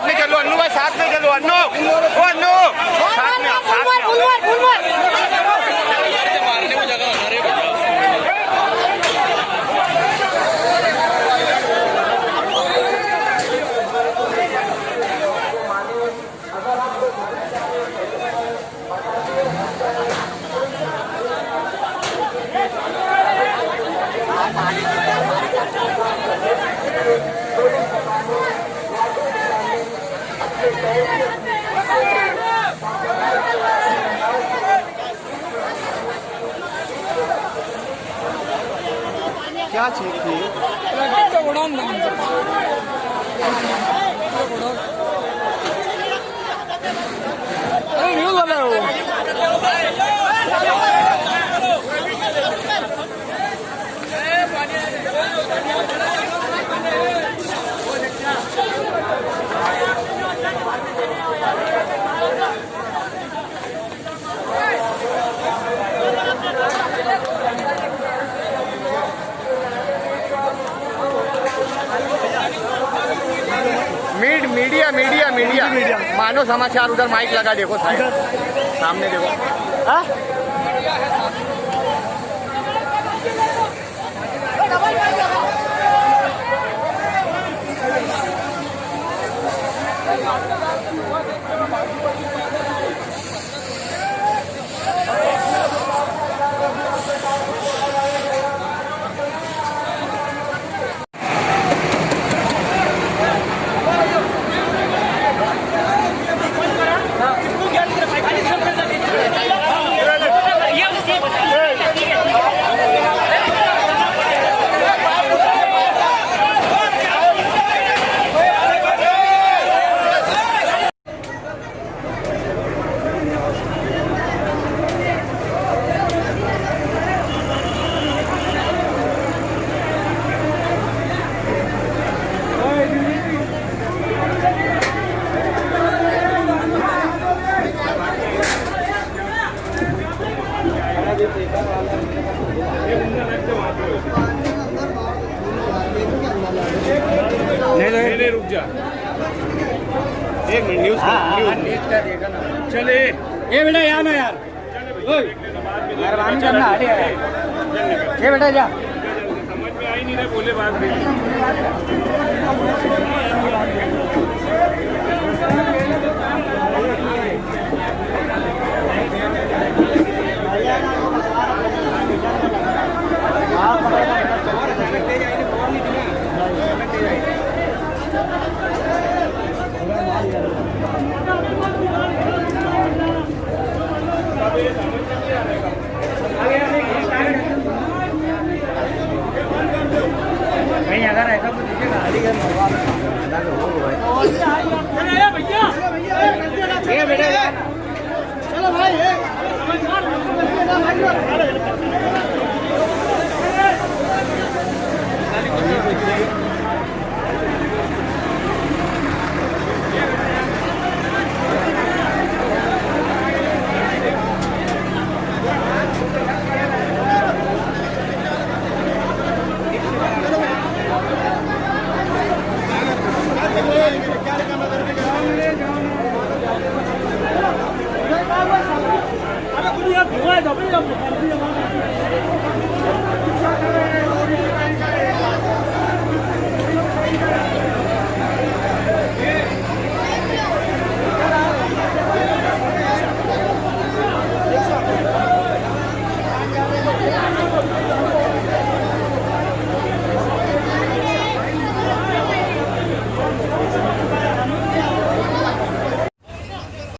में चलो अन्नू भाई, साथ में चलो अन्नू, ओ अन्नू साथ में, मारने में जगह बता रहे भैया। क्या चीज थी? अरे न्यूज़ वाला है वो। मीडिया मीडिया मीडिया मानो समाचार, उधर माइक लगा, देखो सामने देखो। हाँ नहीं रुक जा, एक मिनट न्यूज़ का देखा ना। चले ये बेटा यहाँ ना यार, मेहरबानी करना, हटे ये बेटा जा, समझ में आई नहीं रहे बोले बात भी। नहीं अगर ऐसा कुछ दिखेगा अलीगढ़ भैया, चलो भाई